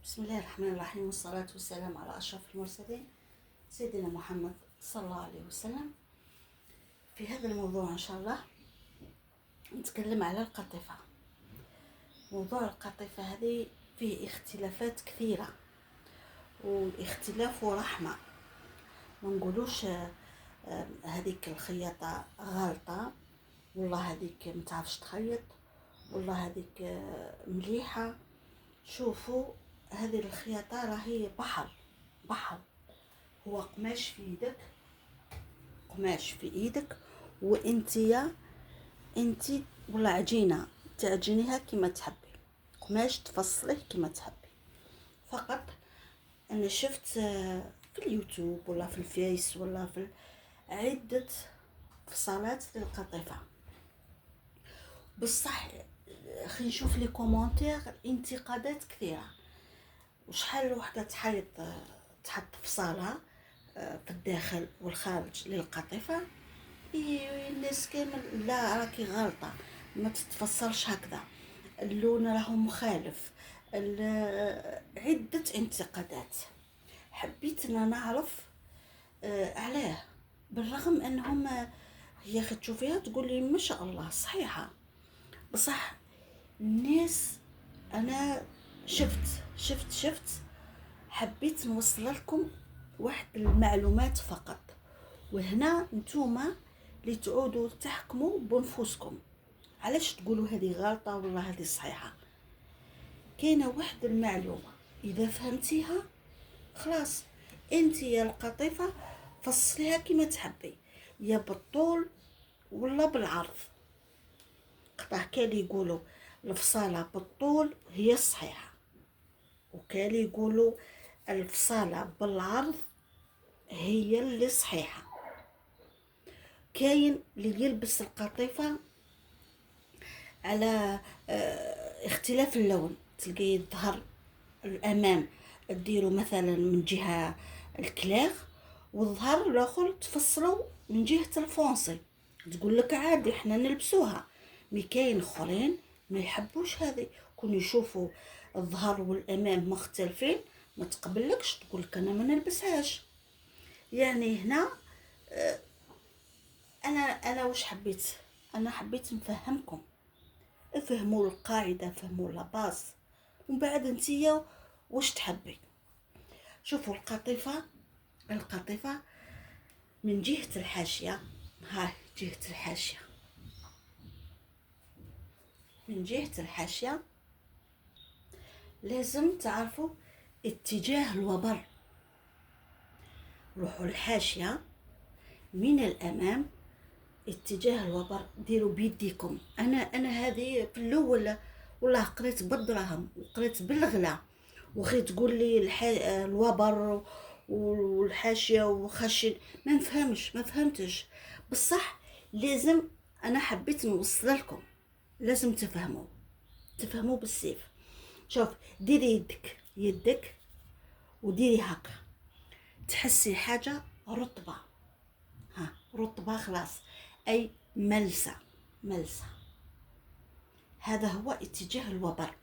بسم الله الرحمن الرحيم، والصلاة والسلام على أشرف المرسلين سيدنا محمد صلى الله عليه وسلم. في هذا الموضوع إن شاء الله نتكلم على القطيفة. موضوع القطيفة هذه فيه اختلافات كثيرة، والاختلاف رحمة. ما نقولوش هذيك الخياطة غالطة، والله هذيك متعرفش تخيط، والله هذيك مليحة. شوفوا، هذه الخياطة راهي بحر. هو قماش في يدك، قماش في ايدك، انتي ولا عجينة تعجنيها كما تحبي، قماش تفصليه كما تحبي. فقط انا شفت في اليوتيوب ولا في الفيس ولا في عدة فصالات للقطيفة. بصح خلينا نشوف لي كومونتير، انتقادات كثيرة. وشحال وحده تحط فصالة في الداخل والخارج للقطيفة، الناس كامل لا راكي غلطة، ما تتفصلش هكذا، اللون راهو مخالف، عدة انتقادات. حبيت ان نعرف علاه، بالرغم انهم هي تشوفيها تقول لي ما شاء الله صحيحة. بصح الناس، انا شفت حبيت نوصل لكم واحد المعلومات فقط، وهنا نتوما اللي تعودوا تحكموا بنفوسكم. علاش تقولوا هذه غلطه ولا هذه صحيحه؟ كاينه واحد المعلومه اذا فهمتيها خلاص، انت يا القطيفه فصليها كما تحبي، يا بالطول ولا بالعرض. قطع كان يقولوا الفصاله بالطول هي الصحيحه، وكان يقولوا الفصاله بالعرض هي اللي صحيحه. كاين اللي يلبس القطيفه على اختلاف اللون، تلقي الظهر الامام ديروا مثلا من جهه الكلاغ، والظهر الاخر تفصلوا من جهه الفونسي. تقول لك عادي احنا نلبسوها، مي كاين اخرين ما يحبوش هذه، كون يشوفوا الظهر والامام مختلفين ما تقبلكش، تقول لك انا ما نلبسهاش. يعني هنا انا واش حبيت؟ انا حبيت نفهمكم، افهموا القاعده، فهموا لاباس، ومن بعد انتيا واش تحبي. شوفوا القطيفه من جهه الحاشيه، هاي جهه الحاشيه، من جهه الحاشيه لازم تعرفوا اتجاه الوبر. روحوا الحاشيه من الامام اتجاه الوبر، ديروا بيديكم. انا هذه في الاول والله قريت بالدراهم وقريت بالغلا، وخي تقول لي الوبر والحاشيه وخشن، ما فهمتش. بصح لازم، انا حبيت نوصل لكم، لازم تفهموا بالسيف. شوف، ديري يدك وديري هكا، تحسي حاجه رطبه، رطبة خلاص، أي ملسة. هذا هو اتجاه الوبر،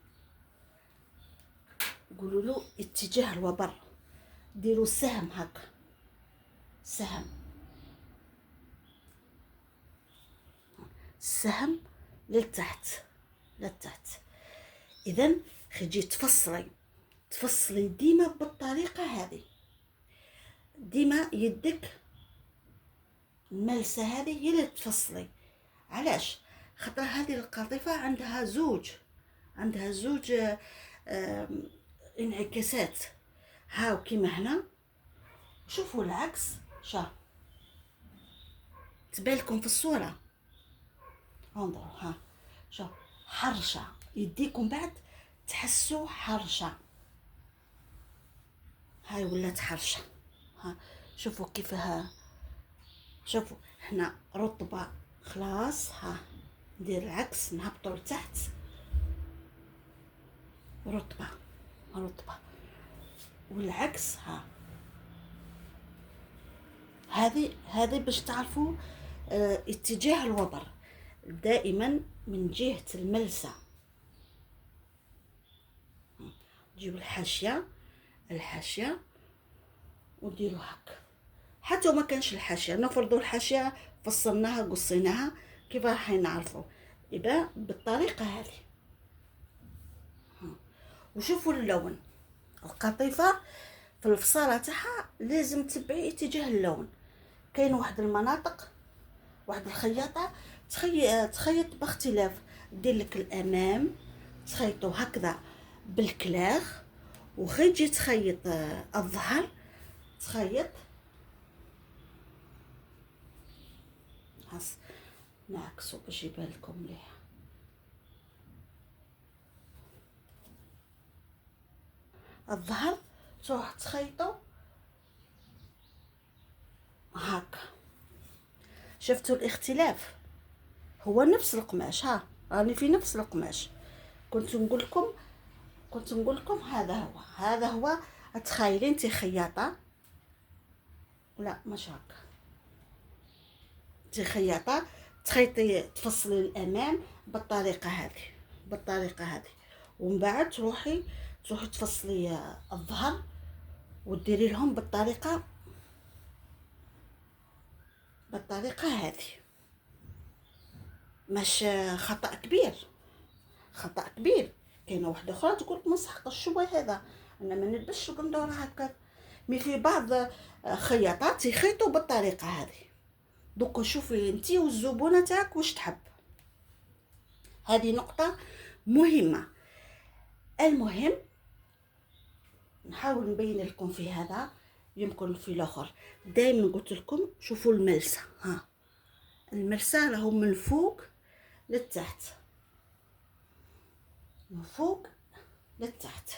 قولوا له اتجاه الوبر. ديروا سهم هكا، سهم للتحت. إذن خجي تفصلي ديما بالطريقة هذه، ديما يدك الملسة هذه هي اللي تفصلي. علاش؟ خاطر هذه القطيفة عندها زوج انعكاسات. هاو كيما هنا، شوفوا العكس، تبالكم في الصورة، انظروا، شوف حرشة يديكم، بعد تحسوا حرشة، هاي ولات حرشة. شوفوا كيفها، شوفوا هنا رطبة خلاص، ندير العكس، نهبطوا لتحت، رطبة والعكس. هذه باش تعرفوا اتجاه الوبر دائما من جهة الملسة. تجيب الحاشيه، الحاشيه وديروا هكا. حتى ما كانش الحاشيه، نفرضوا الحاشيه فصلناها قصيناها، كيف راح نعرفوا؟ يبقى بالطريقه هذه. وشوفوا اللون، القطيفه في الفصاله تاعها لازم تبعي اتجاه اللون. كاين واحد المناطق، واحد الخياطه تخيط باختلاف، دير لك الامام تخيطو هكذا بالكلاغ، وخي تجي تخيط الظهر تخيط هاس. نعكسو باش يبان لكم مليح. الظهر تروح تخيطو هاكا. شفتوا الاختلاف؟ هو نفس القماش، ها راني في نفس القماش. كنت نقول لكم هذا هو. تخيلي انت خياطه، لا مش هكا، انت خياطه تخيطي تفصلي الامام بالطريقه هذه، ومن بعد تروحي تفصلي الظهر وديري لهم بالطريقه هذه. مش خطأ كبير، خطأ كبير. كاينه واحده اخرى تقول مسحق الشوي هذا، انا ما نلبسش القندوره هكا. مي في بعض خياطات يخيطوا بالطريقه هذه. دوك شوفي انتي والزبونه تاعك واش تحب. هذه نقطه مهمه. المهم نحاول نبين لكم في هذا، يمكن في الاخر. دائما قلت لكم شوفوا الملسه، ها الملسه راهو من فوق للتحت، من فوق للتحت.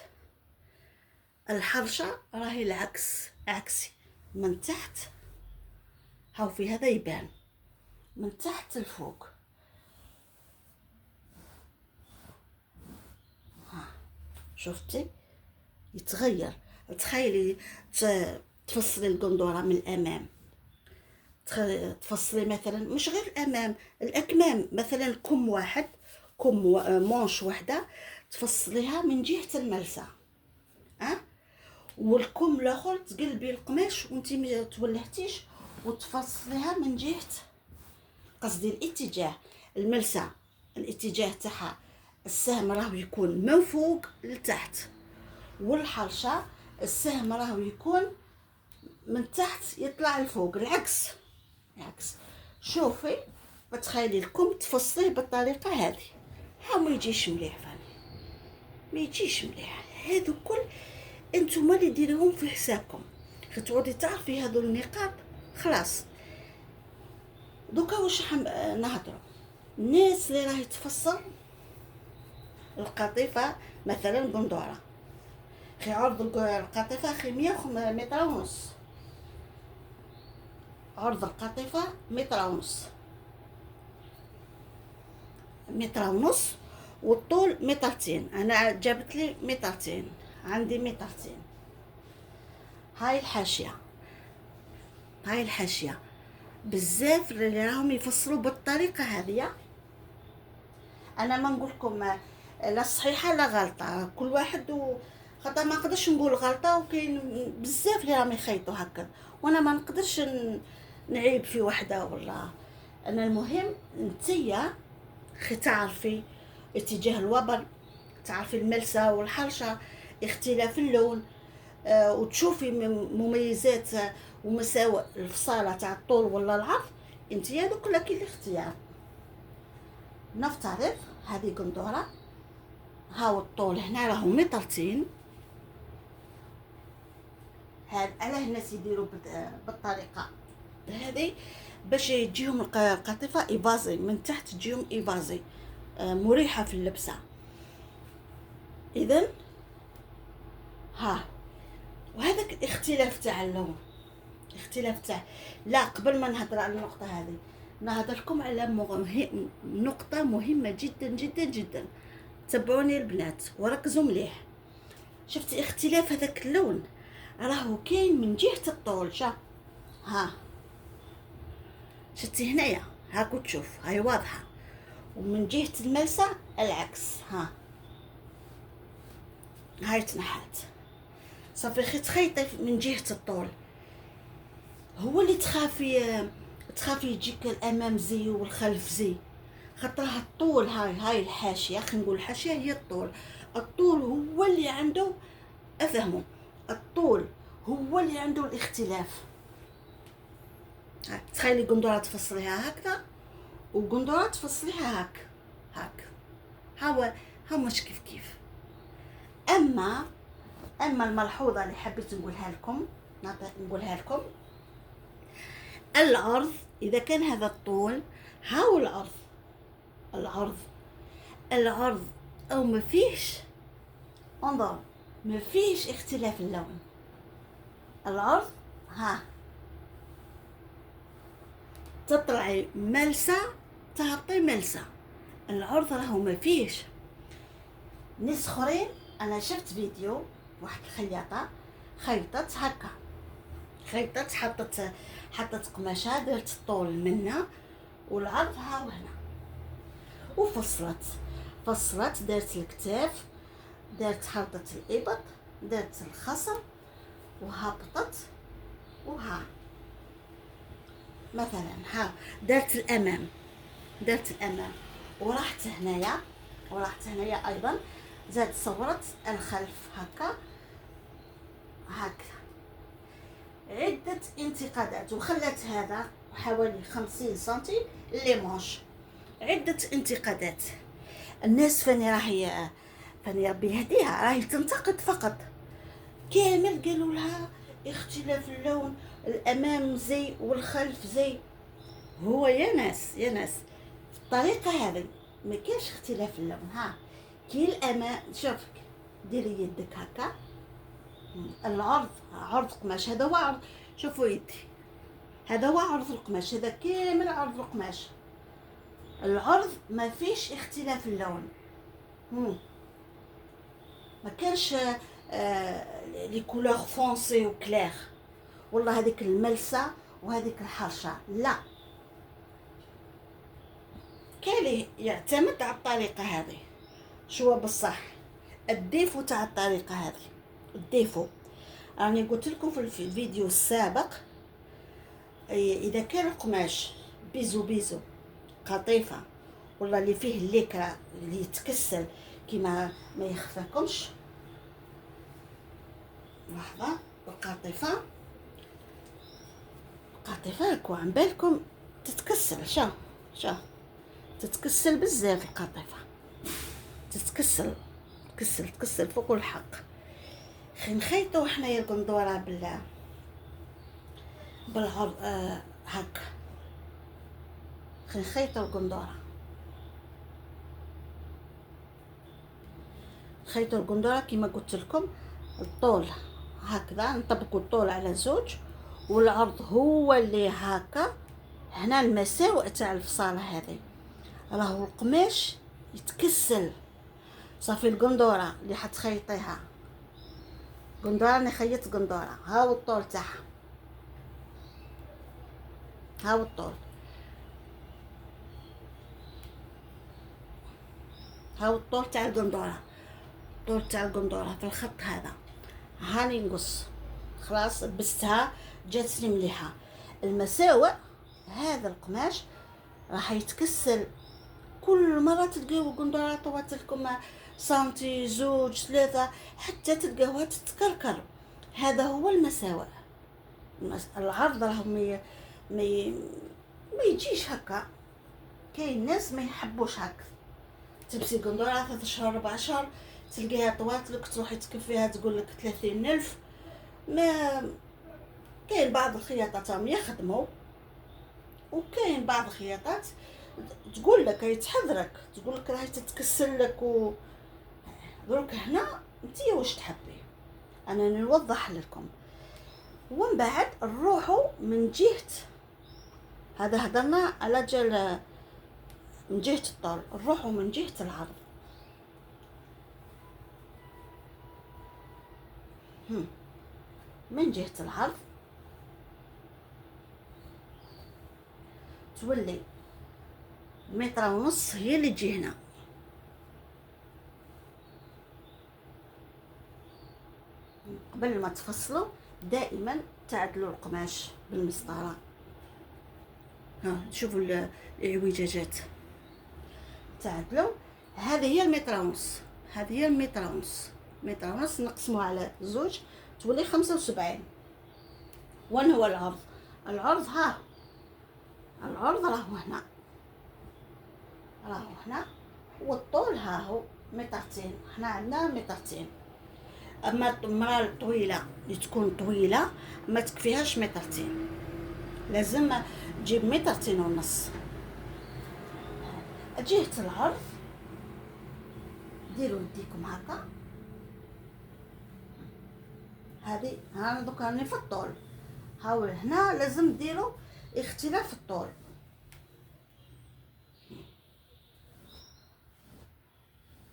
الحرشة راهي العكس، عكسي، من تحت. هاو في هذا يبان من تحت لفوق. ها شفتي يتغير. تخيلي تفصلي القندورة من الأمام، تفصلي مثلا مش غير الأمام، الأكمام مثلا كم واحد، مونش واحدة تفصليها من جهة الملسة، والكم الاخر تقلبي القماش وانتي ما تولهتيش وتفصليها من جهه، قصدي الاتجاه الملسه، الاتجاه تاعها السهم راهو يكون من فوق لتحت، والحرشه السهم راهو يكون من تحت يطلع لفوق، العكس. شوفي بتخيلي لكم تفصليه بالطريقه هذه. ها ما يجيش مليح فاني، ما يجيش مليح. هذو كل انتم اللي ديروهم في حسابكم، تعودي تعرفي هذو النقاط. خلاص دوكا واش نهضروا الناس اللي راهي تفصل القطيفه مثلا قندوره، خي عرض القطيفه خي 100 متر ونص، عرض القطيفه متر ونص، والطول مترتين. انا جابت لي مترتين، عندي مترتين. هاي الحاشيه بزاف اللي راهم يفصلوا بالطريقه هذه. انا ما نقول لكم لا صحيحه لا غلطه، كل واحد خاطر ما نقدرش نقول غلطه، وكاين بزاف اللي راهم يخيطوا هكا، وانا ما نقدرش نعيب في وحده ولا. انا المهم نتيا خي تعرفي اتجاه الوبر، تعرفي الملسه والحرشه، اختلاف اللون، وتشوفي مميزات ومساوئ الفصاله تاع الطول ولا العرض. انت هذوك لك الاختيار. نفترض هذه قندوره، هاو الطول هنا راهو مترتين. هاد علاه الناس يديروا بالطريقه هذه باش يجيهم القطيفه ايفازي من تحت، تجيهم ايفازي مريحه في اللبسه. اذا ها، وهذاك اختلاف تاع اللون، اختلاف تاع. لا قبل ما نهضر على النقطه هذه، نهضر لكم على نقطه مهمه جدا جدا جدا. تبعوني البنات وركزوا مليح. شفتي اختلاف هذاك اللون راهو كاين من جهه الطول. ها شفتي هنايا، هاكو تشوف هاي واضحه، ومن جهه الملسه العكس. ها هاي تنحات. صافي خي تخيطي من جهة الطول، هو اللي تخافي يجيك الامام زي والخلف زي، خاطرها الطول. هاي الحاشيه، خلينا نقول الحاشيه هي الطول. الطول هو اللي عنده، افهموا، الطول هو اللي عنده الاختلاف. تخيلي قندوره تفصليها هكذا وقندوره تفصليها هاك ها مش كيف. اما الملحوظه اللي حبيت نقولها لكم، العرض اذا كان هذا الطول، هاو العرض او ما فيش، انظر، ما فيش اختلاف اللون. العرض تطلعي ملسه تهبطي ملسه. العرض راهو ما فيش. ناس اخرين انا شفت فيديو واحد الخياطه خيطت هكا، حطت قماشه، درت الطول منا والعرض ها وهنا، وفصلت دارت الكتاف، حطت الابط، دارت الخصر وهبطت، وها مثلا دارت الامام، ورحت هنايا ايضا زاد صورت الخلف هكا عدة انتقادات، وخلت هذا حوالي 50 سنتي ليمونش. عدة انتقادات. الناس فاني ربي يهديها راهي تنتقد فقط، كامل قالوا لها اختلاف اللون، الامام زي والخلف زي. هو يا ناس الطريقه هذه ما كاينش اختلاف اللون. كي الامام، شوفك ديري يدك هكا، العرض عرض قماش، هذا هو عرض، شوفوا يدي، هذا هو عرض القماش، هذا كامل عرض القماش. العرض ما فيش اختلاف اللون. ما كانش لي كولور فونسي وكلير، والله هذيك الملسه وهذيك الحرشه، لا. كالي يعتمد على الطريقه هذه. شو بصح الديفو تاع الطريقه هذه، الديفو راني قلت لكم في الفيديو السابق، اذا كان القماش بيزو قطيفه، والله اللي فيه الليكرا اللي يتكسل كيما ما يخفاكمش، لحظه، القطيفه هكا عن بالكم تتكسل، شا تتكسل بزاف القطيفه، تتكسل فوق الحق. خي نخيطو حنايا القندوره بالعرض هكا، خي نخيطو القندوره كيما قلت لكم. الطول هكذا نطبقوا الطول على زوج، والعرض هو اللي هكا. هنا المساوئ تاع الفصاله هذه، راهو القماش يتكسل. صافي القندوره اللي حتخيطيها، قندوره راني خيطت قندوره، هاو الطول تاعها، هاو الطول تاع القندوره، الطول تاع القندوره في الخط هذا. هاني نقص، خلاص لبستها جاتني مليحه. المساوئ هذا القماش راح يتكسل، كل مره تلقاو قندوره طوات لكم سنتي، زوج، ثلاثه، حتى تلقاوها تتكركر. هذا هو المساوئ. العرض راه ما يجيش هكا. كاين ناس ما يحبوش هكا، تلبسي قندوره 3 شهور 4 شهور تلقيها طواتلك، تروحي تكفيها تقول لك 30,000. ما كاين بعض الخياطات راهم يخدموا، وكاين بعض الخياطات تقول لك، هي تحذرك، تقول لك راهي تتكسل لك. دروك هنا انتي واش تحبي، انا نوضح لكم. ومن بعد نروحوا من جهه هذا، هضرنا على جال من جهه الطول، نروحوا من جهه العرض. من جهه العرض تولي 1.5 متر هي اللي تجي هنا، قبل ما تفصلوا دائما تعدلوا القماش بالمسطره. ها شوفوا العويجاجات تعدلوا. هذه هي المتر ونص، هذه هي المتر ونص. متر ونص نقسموها على زوج تولي 75. وين هو العرض؟ العرض ها، العرض راهو هنا، راهو هنا. والطول ها هو مترتين، حنا عندنا مترتين. اما المراه الطويله اللي تكون طويله ما تكفيهاش مترتين، لازم تجيب مترتين ونص. جهة العرض ديروا يديكم هكا. هذه ها دوك راني في الطول، هاو هنا لازم ديروا اختلاف الطول.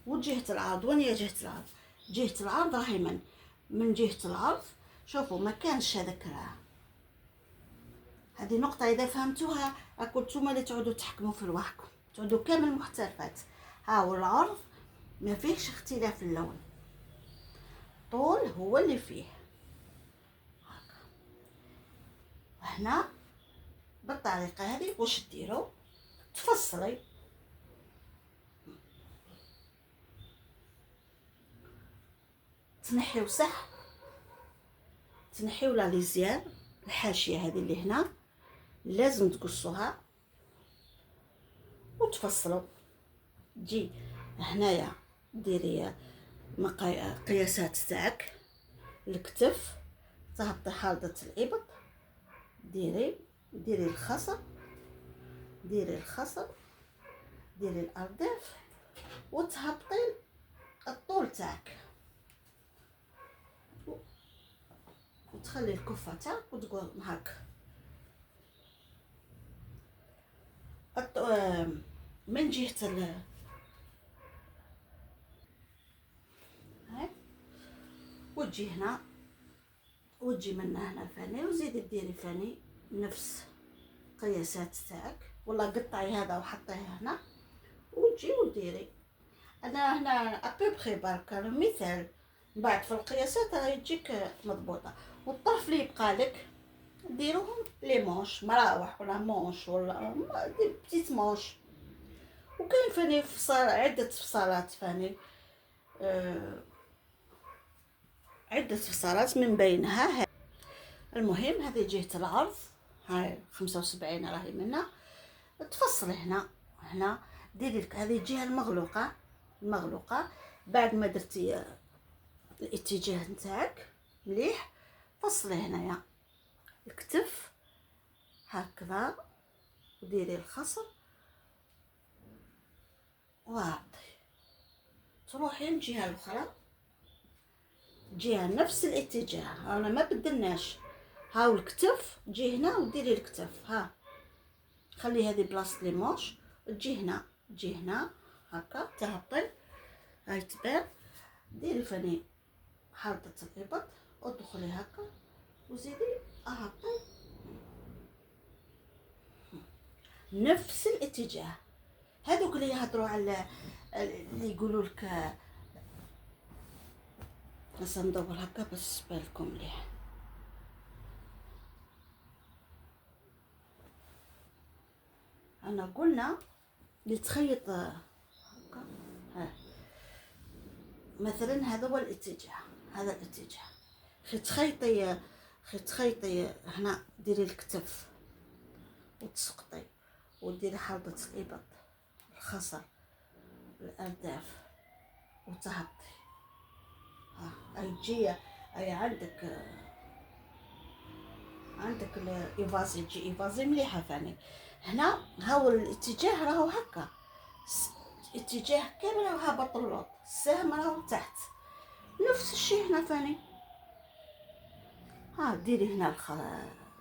وجهة العرض وين هي جهة العرض؟ جهة العرض راهي من جهة العرض. شوفوا ما كانش هذاك، هذه نقطة إذا فهمتوها راكم نتوما اللي تعودوا تحكموا في رواحكم، تعودوا كامل محترفات. هاو العرض ما فيهش اختلاف اللون، طول هو اللي فيه هكا. هنا بالطريقة هذه واش ديروا؟ تفصلي تنحيو صح، تنحيو لا ليزيان الحاشية هذه اللي هنا لازم تقصوها وتفصلوا. تجي هنايا ديري قياسات تاعك الكتف، تهبطي حالة الإبط، ديري الخصر، ديري الخصر، ديري الأرداف، وتهبطي الطول تاعك، وتخلي الكفة تاعك وتقول هاك. من جهة هاي وتجي هنا، وتجي من هنا فاني، وزيدي ديري فاني نفس قياسات تاعك، والله قطعي هذا وحطيه هنا وتجي وديري. انا هنا ابوبخي برك مثال، بعد في القياسات راهي تجيك مضبوطه. والطرف اللي يبقى لك ديروهم لي مونش مراوح ولا مونش ولا بتيت مونش. وكاين فاني فصال، عده فصالات فاني، عده فصالات من بينها هاي. المهم هذه جهه العرض، هاي 75 راهي منها. تفصلي هنا ديري لك هذه الجهه المغلوقه. بعد ما درتي الاتجاه نتاعك مليح، فصلي هنايا الكتف هكذا، وديري الخصر وهبطي. تروحي للجهه الاخرى، جهه نفس الاتجاه، انا ما بدلناش. هاو الكتف تجي هنا وديري الكتف، ها خلي هذه بلاصه لي موش، تجي هنا هكا تهبطي، هاي تبان. ديري فاني حالة الإبط ودخلي هكا وزيدي اهبطي نفس الاتجاه. هذوك اللي يهضروا على اللي يقولوا لك بس ندور هكا باش بالكم مليح. انا قلنا اللي تخيط هكا، ها مثلا هذا هو الاتجاه، هذا الاتجاه. خي تخيطي هنا، ديري الكتف وتسقطي، وديري حلقة الإبط، الخصر، الأرداف، وتهبطي. أي تجي أي عندك الإيفازي، تجي إيفازي مليحة ثاني. هنا هاو الاتجاه راهو هكا، اتجاه كامل راهو هابط اللوط، السهم راهو تحت. نفس الشيء هنا ثاني، ديري هنا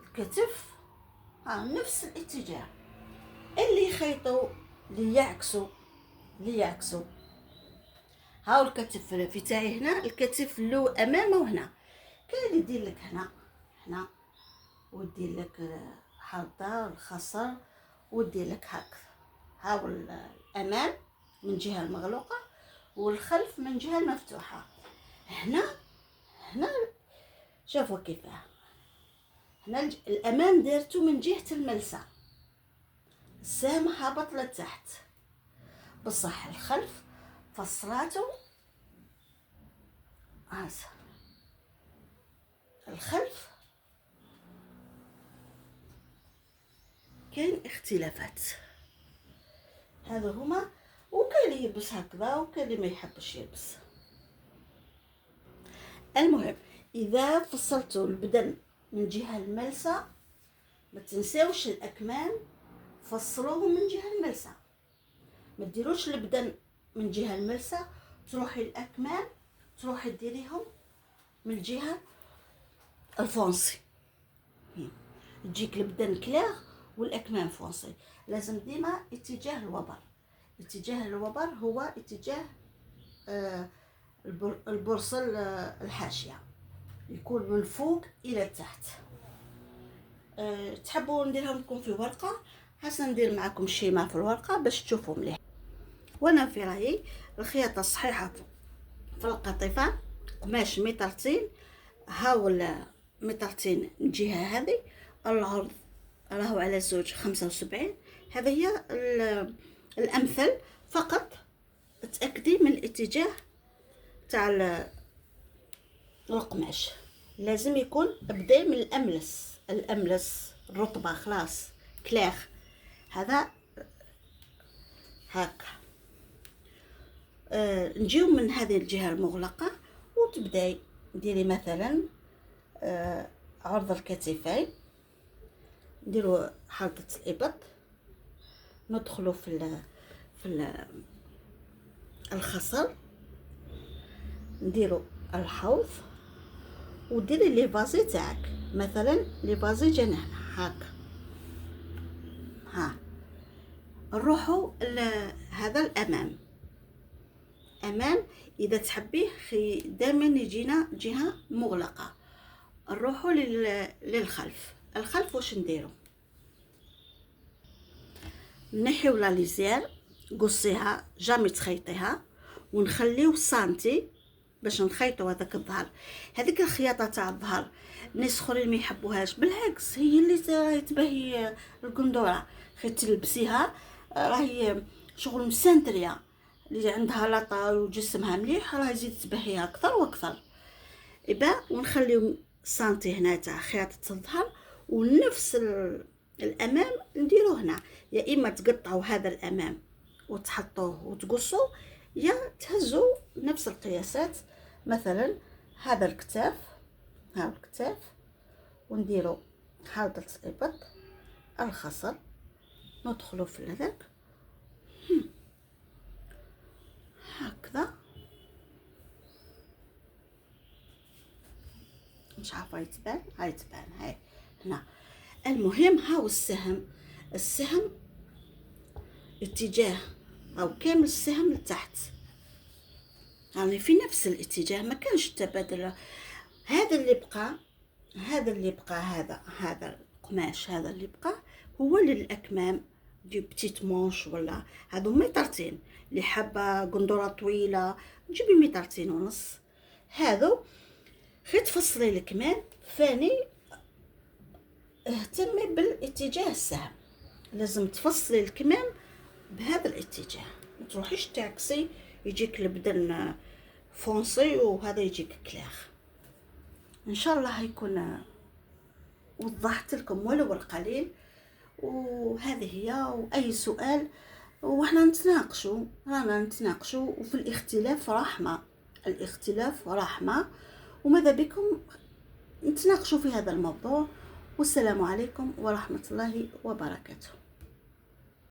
الكتف، نفس الاتجاه. اللي يخيطوا اللي يعكسوا هاو الكتف في تاعي هنا، الكتف اللو امامه وهنا. كاين اللي يدير لك هنا ودير لك حلطه الخصر، ودير لك هكذا. هاو الامام من جهه المغلوقه، والخلف من جهه المفتوحه. هنا شوفوا كيفاه. هنا الامام دارته من جهه الملسه، السهم هابط لتحت، بصح الخلف فصلاتو هاسا الخلف كاين اختلافات. هذا هما، وكاين اللي يلبس هكذا وكاين اللي ما يحبش يلبس. المهم اذا فصلتوا البدن من جهه الملسه ما تنساوش الاكمام فصلوهم من جهه الملسه، ما ديروش البدن من جهه الملسه تروحي الاكمام تروحي ديريهم من الجهه الفونسي، تجيك البدن كلاغ والاكمام فونسي. لازم ديما اتجاه الوبر، اتجاه الوبر هو اتجاه البرصل الحاشيه، يكون من فوق الى تحت. تحبوا نديرها لكم في ورقه؟ حسن ندير معكم شيماء في الورقه باش تشوفوا مليح. وانا في رايي الخياطه الصحيحه في القطيفه قماش مترتين، هاول مترتين الجهه هذه، العرض راهو على زوج 75. هذه هي الامثل، فقط تاكدي من الاتجاه تاع القماش. لازم يكون ابدا من الاملس الرطبه خلاص كلاخ، هذا هكا. نجيو من هذه الجهه المغلقه وتبداي ديري مثلا عرض الكتفين، نديرو حلقه الابط، ندخلوا في الخصر، نديرو الحوض وديري لي فازي تاعك، مثلا لي فازي جانا هنا هاكا. ها نروحوا هذا الامام، اذا تحبيه دائما يجينا جهه مغلقه. نروحوا للخلف. الخلف واش نديرو؟ نحيو لا ليزير، قصيها جامي تخيطيها، ونخليو سانتي باش نخيطوا هذاك الظهر. هذيك الخياطه تاع الظهر ناس اخرين ما يحبوهاش، بالعكس هي اللي تبهي القندوره. خي تلبسيها راهي شغل مسنتريه، اللي عندها لاطا وجسمها مليح راه يزيد تبهيها اكثر واكثر. يبا ونخليو سانتي هنا تاع خياطه الظهر، ونفس الامام نديروه هنا. يا اما تقطعوا هذا الامام وتحطوه وتقصوا، يا تهزوا نفس القياسات. مثلا هذا الكتاف، ها الكتاف، ونديروا حاضر الابط الخصر، ندخلوا في هذاك هكذا. مش عارفه يتبان، هاي تبان هاي هنا. المهم هاو السهم اتجاه او كامل السهم لتحت، يعني في نفس الاتجاه، ما كانش تبادل. هذا اللي بقى هذا القماش، هذا اللي بقى هو للاكمام دي بتيت مونش، ولا هادو مترتين. اللي حابه قندوره طويله جيبي مترتين ونص. هذو خي تفصلي الكمام، ثاني اهتمي بالاتجاه السهم، لازم تفصلي الكمام بهذا الاتجاه، ما تروحيش تعكسي يجيك البدن فونسي وهذا يجيك كلاخ. ان شاء الله يكون وضحت لكم ولو القليل. وهذه هي، واي سؤال واحنا رانا نتناقشوا، وفي الاختلاف رحمه، الاختلاف رحمه، وماذا بكم نتناقشوا في هذا الموضوع. والسلام عليكم ورحمه الله وبركاته.